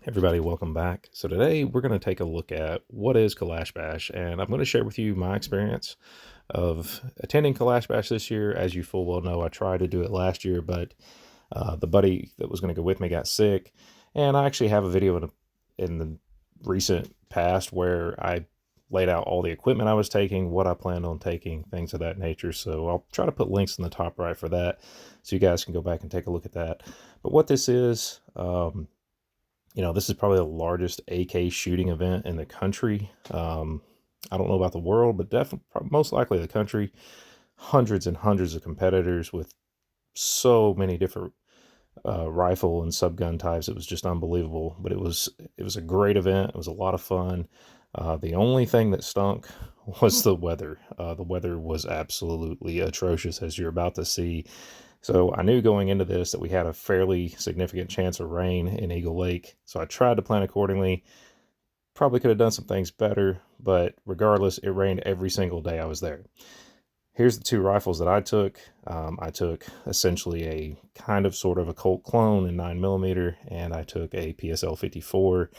Everybody, welcome back. So today we're going to take a look at what is Kalash Bash, and I'm going to share with you my experience of attending Kalash Bash this year. As you full well know, I tried to do it last year, but the buddy that was going to go with me got sick, and I actually have a video in the recent past where I laid out all the equipment I was taking, what I planned on taking, things of that nature. So I'll try to put links in the top right for that, so you guys can go back and take a look at that. But what this is, this is probably the largest AK shooting event in the country. I don't know about the world, but definitely, most likely the country. Hundreds and hundreds of competitors with so many different rifle and subgun types. It was just unbelievable. But it was a great event. It was a lot of fun. The only thing that stunk was the weather. The weather was absolutely atrocious, as you're about to see. So I knew going into this that we had a fairly significant chance of rain in Eagle Lake. So I tried to plan accordingly. Probably could have done some things better, but regardless, it rained every single day I was there. Here's the two rifles that I took. I took essentially a kind of sort of a Colt clone in 9mm, and I took a PSL 54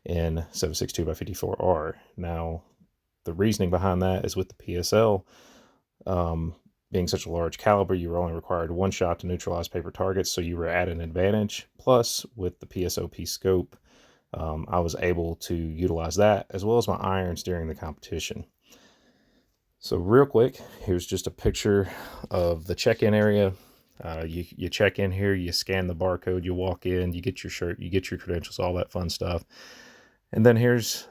in 7.62x54R. Now, the reasoning behind that is with the PSL, being such a large caliber, you were only required one shot to neutralize paper targets, so you were at an advantage. Plus, with the PSOP scope, I was able to utilize that as well as my irons during the competition. So real quick, here's just a picture of the check-in area. You check in here, you scan the barcode, you walk in, you get your shirt, you get your credentials, all that fun stuff. And then here's,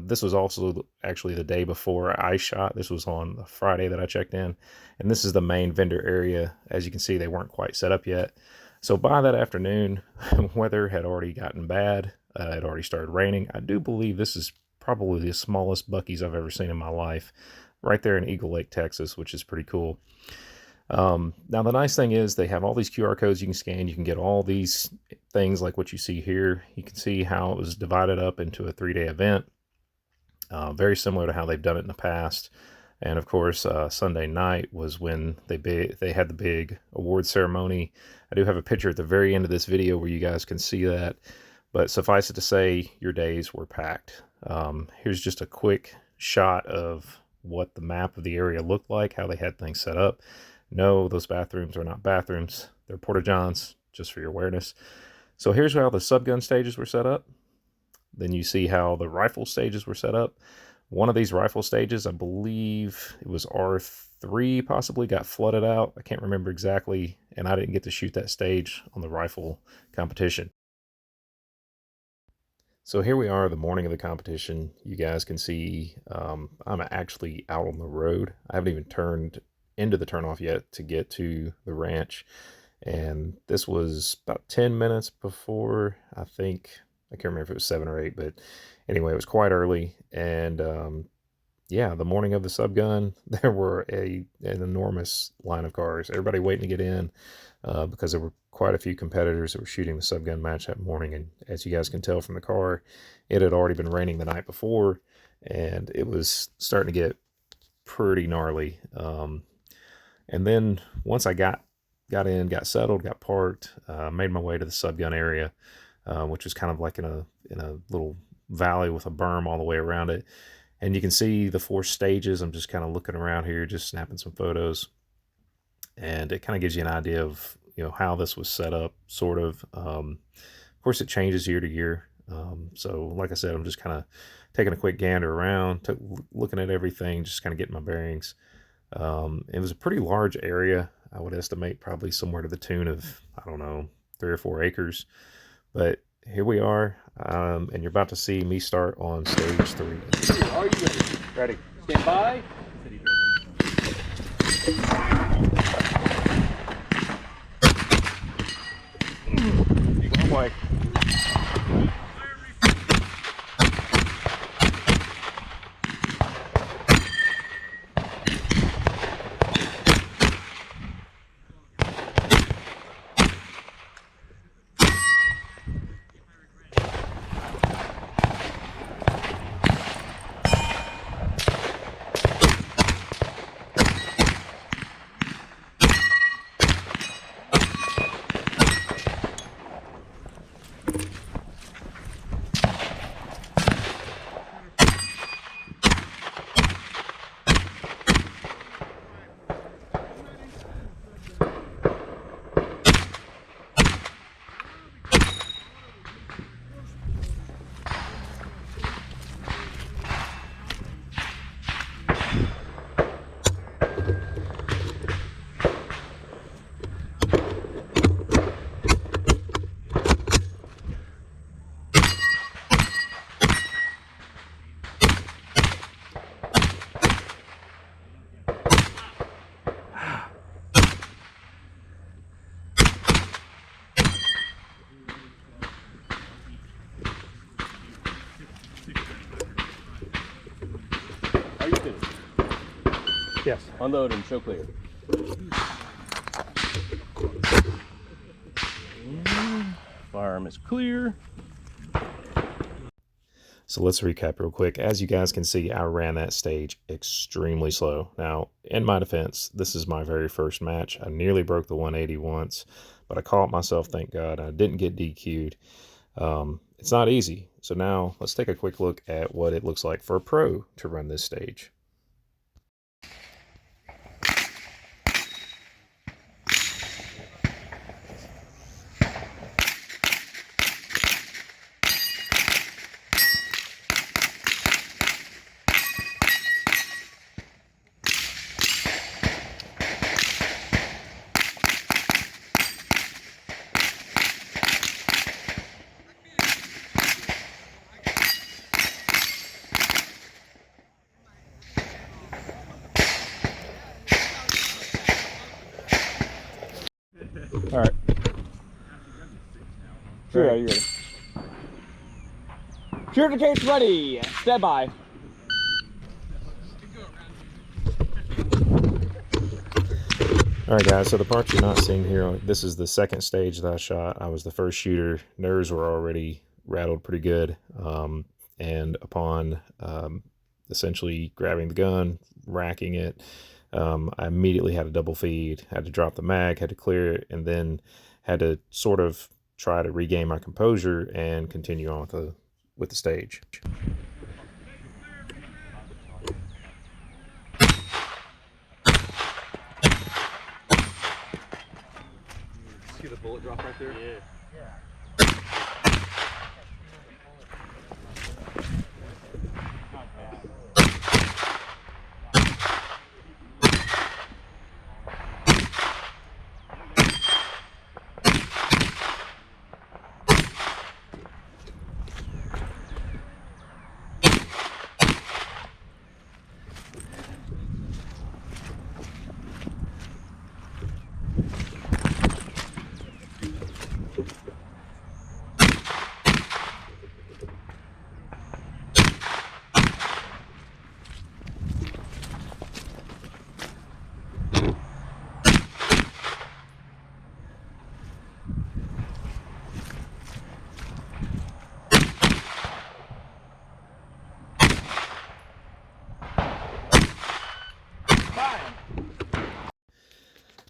this was also actually the day before I shot. This was on the Friday that I checked in. And this is the main vendor area. As you can see, they weren't quite set up yet. So by that afternoon, weather had already gotten bad. It had already started raining. I do believe this is probably the smallest Buc-ee's I've ever seen in my life. Right there in Eagle Lake, Texas, which is pretty cool. Now, the nice thing is they have all these QR codes you can scan. You can get all these things like what you see here. You can see how it was divided up into a 3-day event. Very similar to how they've done it in the past. And of course, Sunday night was when they had the big award ceremony. I do have a picture at the very end of this video where you guys can see that. But suffice it to say, your days were packed. Here's just a quick shot of what the map of the area looked like, how they had things set up. No, those bathrooms are not bathrooms. They're porta-johns, just for your awareness. So here's how the subgun stages were set up. Then you see how the rifle stages were set up. One of these rifle stages, I believe it was R3, possibly got flooded out. I can't remember exactly, and I didn't get to shoot that stage on the rifle competition. So here we are the morning of the competition. You guys can see I'm actually out on the road. I haven't even turned into the turnoff yet to get to the ranch. And this was about 10 minutes before, I can't remember if it was 7 or 8, but anyway, it was quite early. And yeah, the morning of the subgun, there were an enormous line of cars. Everybody waiting to get in because there were quite a few competitors that were shooting the subgun match that morning. And as you guys can tell from the car, it had already been raining the night before, and it was starting to get pretty gnarly. And then once I got in, got settled, got parked, made my way to the subgun area, which was kind of like in a little valley with a berm all the way around it. And you can see the 4 stages. I'm just kind of looking around here, just snapping some photos. And it kind of gives you an idea of, how this was set up, sort of. Of course, it changes year to year. So like I said, I'm just kind of taking a quick gander around, looking at everything, just kind of getting my bearings. It was a pretty large area. I would estimate probably somewhere to the tune of, I don't know, 3 or 4 acres. But here we are, and you're about to see me start on stage 3. Are you ready? Ready. Stand by. One way. Yes. Unload and show clear. Firearm is clear. So let's recap real quick. As you guys can see, I ran that stage extremely slow. Now, in my defense, this is my very first match. I nearly broke the 180 once, but I caught myself, thank God. I didn't get DQ'd. It's not easy. So now let's take a quick look at what it looks like for a pro to run this stage. All right. Sure, are you ready? Shooter case ready. Stand by. All right, guys, so the part you're not seeing here, this is the second stage that I shot. I was the first shooter. Nerves were already rattled pretty good. And upon essentially grabbing the gun, racking it, I immediately had a double feed, had to drop the mag, had to clear it, and then had to sort of try to regain my composure and continue on with the stage. See the bullet drop right there? Yeah.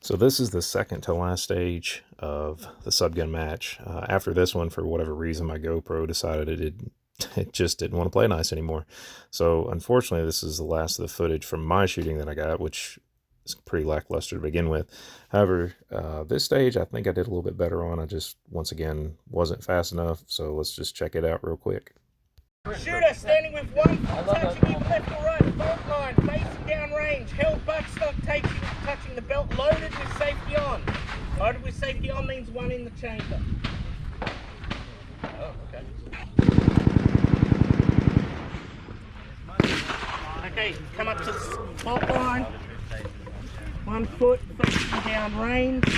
So this is the second to last stage of the Subgun match. After this one, for whatever reason, my GoPro decided it just didn't want to play nice anymore. So unfortunately, this is the last of the footage from my shooting that I got, which is pretty lackluster to begin with. However, this stage I think I did a little bit better on. I just, once again, wasn't fast enough. So let's just check it out real quick. Shooter standing with one foot touching either left or right, bolt line, facing down range, held buttstock touching the belt, loaded with safety on. Loaded with safety on means one in the chamber. Oh, okay. Okay, come up to the bolt line. 1 foot facing down range.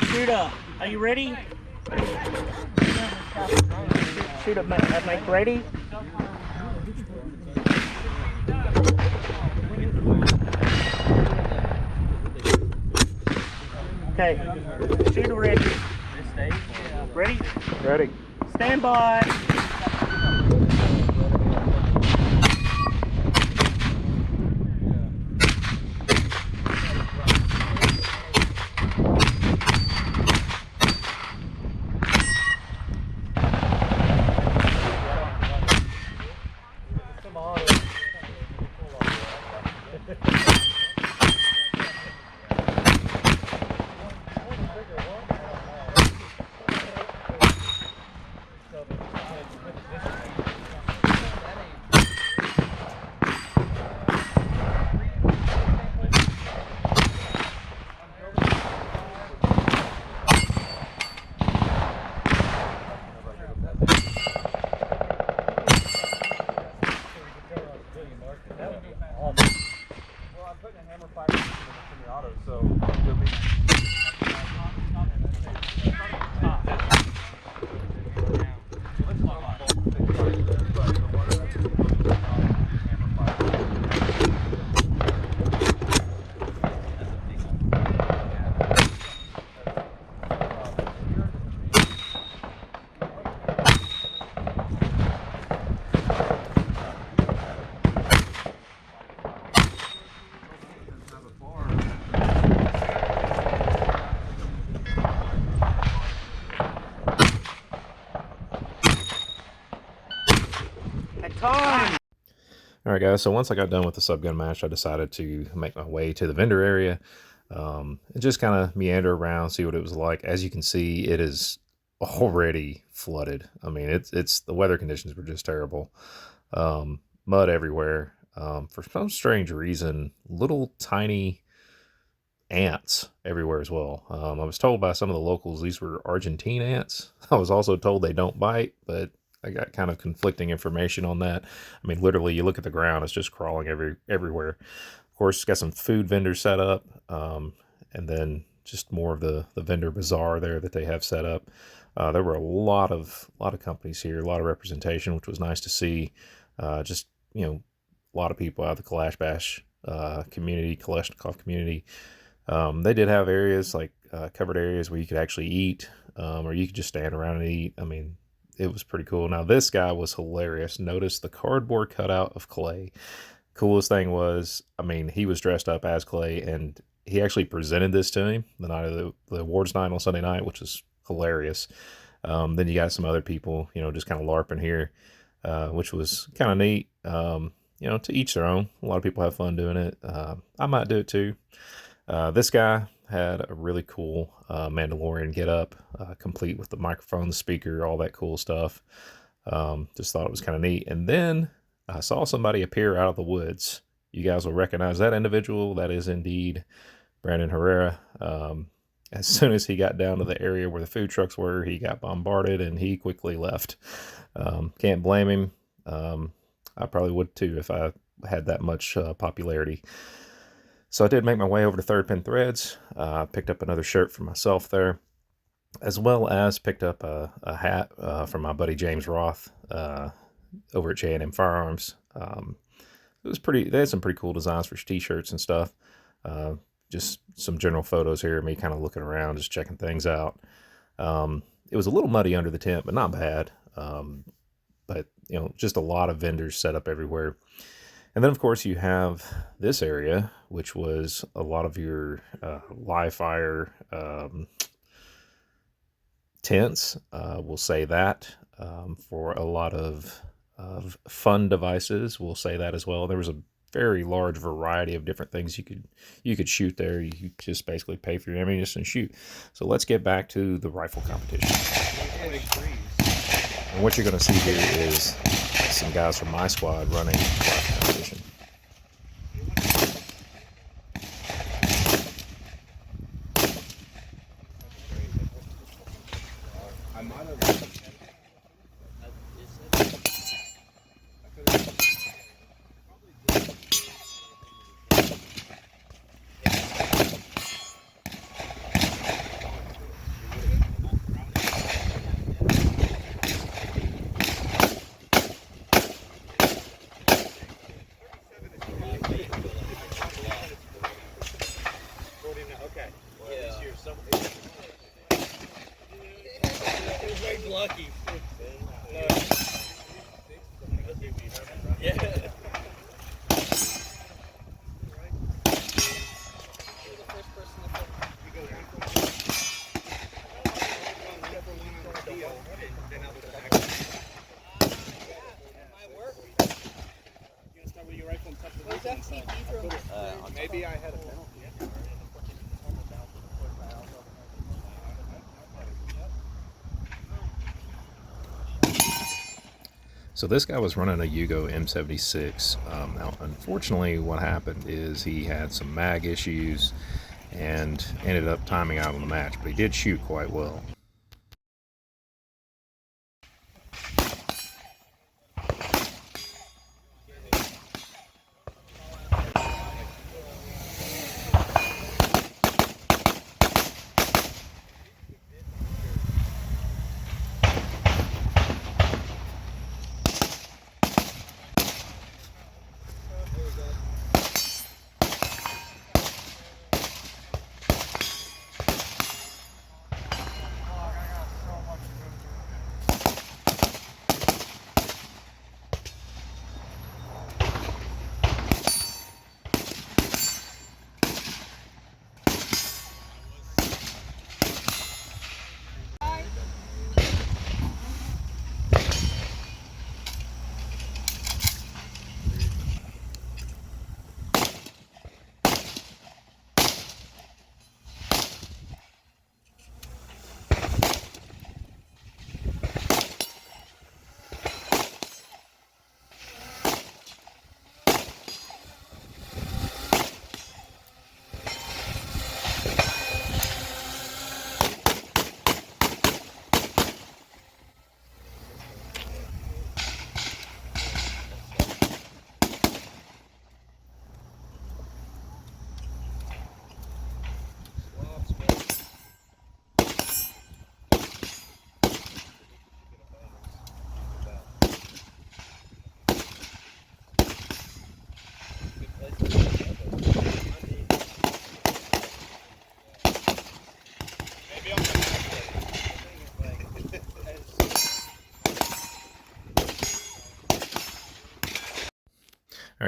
Shooter, are you ready? Shooter, make ready. Okay, shooter ready. Ready? Ready. Stand by. right, guys, so once I got done with the Subgun match, I decided to make my way to the vendor area and just kind of meander around, see what it was like. As you can see, it is already flooded. I mean, it's the weather conditions were just terrible. Mud everywhere. For some strange reason, little tiny ants everywhere as well. I was told by some of the locals these were Argentine ants. I was also told they don't bite, but I got kind of conflicting information on that. I mean, literally, you look at the ground, it's just crawling everywhere. Of course, got some food vendors set up, and then just more of the vendor bazaar there that they have set up. There were a lot of companies here, a lot of representation, which was nice to see. Just, you know, a lot of people out of the Kalash Bash community, Kalashnikov community. They did have areas like covered areas where you could actually eat, or you could just stand around and eat. I mean, it was pretty cool. Now, this guy was hilarious. Notice the cardboard cutout of Clay. Coolest thing was, I mean, he was dressed up as Clay, and he actually presented this to him the night of the awards night on Sunday night, which was hilarious. Then you got some other people, you know, just kind of LARPing here, which was kind of neat. You know, to each their own. A lot of people have fun doing it. I might do it too. This guy had a really cool Mandalorian getup, complete with the microphone, the speaker, all that cool stuff. Just thought it was kind of neat. And then I saw somebody appear out of the woods. You guys will recognize that individual. That is indeed Brandon Herrera. As soon as he got down to the area where the food trucks were, he got bombarded and he quickly left. Can't blame him. I probably would too if I had that much popularity. So I did make my way over to Third Pin Threads. Picked up another shirt for myself there, as well as picked up a hat from my buddy James Roth over at J&M Firearms. It was pretty. They had some pretty cool designs for t-shirts and stuff. Just some general photos here of me kind of looking around, just checking things out. It was a little muddy under the tent, but not bad. But, you know, just a lot of vendors set up everywhere. And then, of course, you have this area, which was a lot of your live fire tents. We'll say that for a lot of fun devices. We'll say that as well. There was a very large variety of different things you could shoot there. You just basically pay for your ammunition and shoot. So let's get back to the rifle competition. And what you're going to see here is some guys from my squad running rifle competition. Lucky. Maybe I had a penalty. So this guy was running a Yugo M76. Now, unfortunately, what happened is he had some mag issues and ended up timing out on the match, but he did shoot quite well.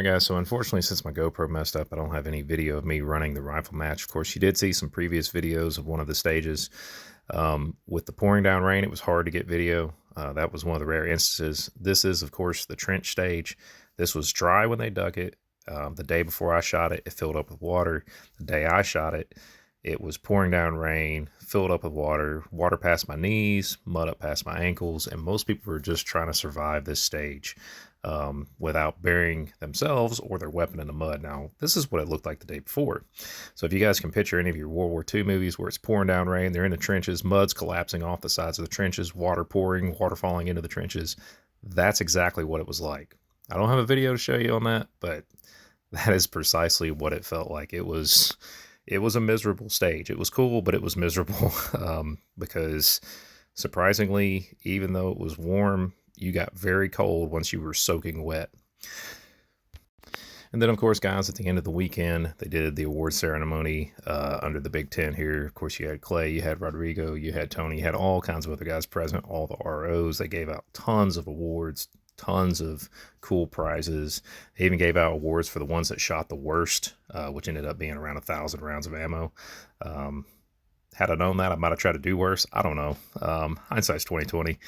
guys, so unfortunately, since my GoPro messed up, I don't have any video of me running the rifle match. Of course, you did see some previous videos of one of the stages. With the pouring down rain, it was hard to get video. That was one of the rare instances. This is, of course, the trench stage. This was dry when they dug it. The day before I shot it, it filled up with water. The day I shot it, it was pouring down rain, filled up with water, water past my knees, mud up past my ankles, and most people were just trying to survive this stage without burying themselves or their weapon in the mud. Now, this is what it looked like the day before. So if you guys can picture any of your World War II movies where it's pouring down rain, they're in the trenches, mud's collapsing off the sides of the trenches, water pouring, water falling into the trenches, that's exactly what it was like. I don't have a video to show you on that, but that is precisely what it felt like. It was a miserable stage. It was cool, but it was miserable because surprisingly, even though it was warm, you got very cold once you were soaking wet. And then, of course, guys, at the end of the weekend, they did the award ceremony under the big tent here. Of course, you had Clay, you had Rodrigo, you had Tony, you had all kinds of other guys present, all the ROs. They gave out tons of awards, tons of cool prizes. They even gave out awards for the ones that shot the worst, which ended up being around 1,000 rounds of ammo. Had I known that, I might have tried to do worse. I don't know. Hindsight's 2020,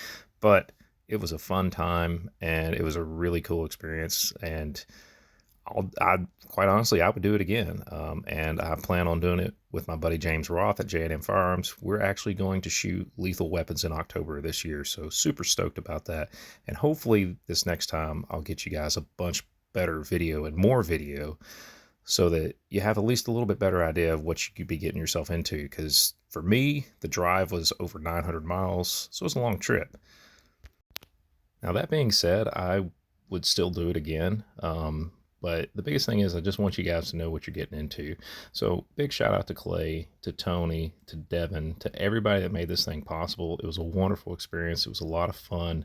but it was a fun time and it was a really cool experience. And I quite honestly, I would do it again. And I plan on doing it with my buddy James Roth at J&M Firearms. We're actually going to shoot lethal weapons in October this year. So super stoked about that. And hopefully this next time I'll get you guys a bunch better video and more video so that you have at least a little bit better idea of what you could be getting yourself into. Because for me, the drive was over 900 miles. So it's a long trip. Now, that being said, I would still do it again. But the biggest thing is I just want you guys to know what you're getting into. So big shout out to Clay, to Tony, to Devon, to everybody that made this thing possible. It was a wonderful experience. It was a lot of fun.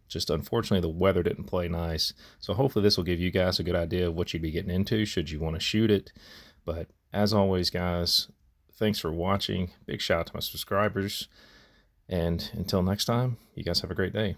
Just unfortunately, the weather didn't play nice. So hopefully this will give you guys a good idea of what you'd be getting into should you want to shoot it. But as always, guys, thanks for watching. Big shout out to my subscribers. And until next time, you guys have a great day.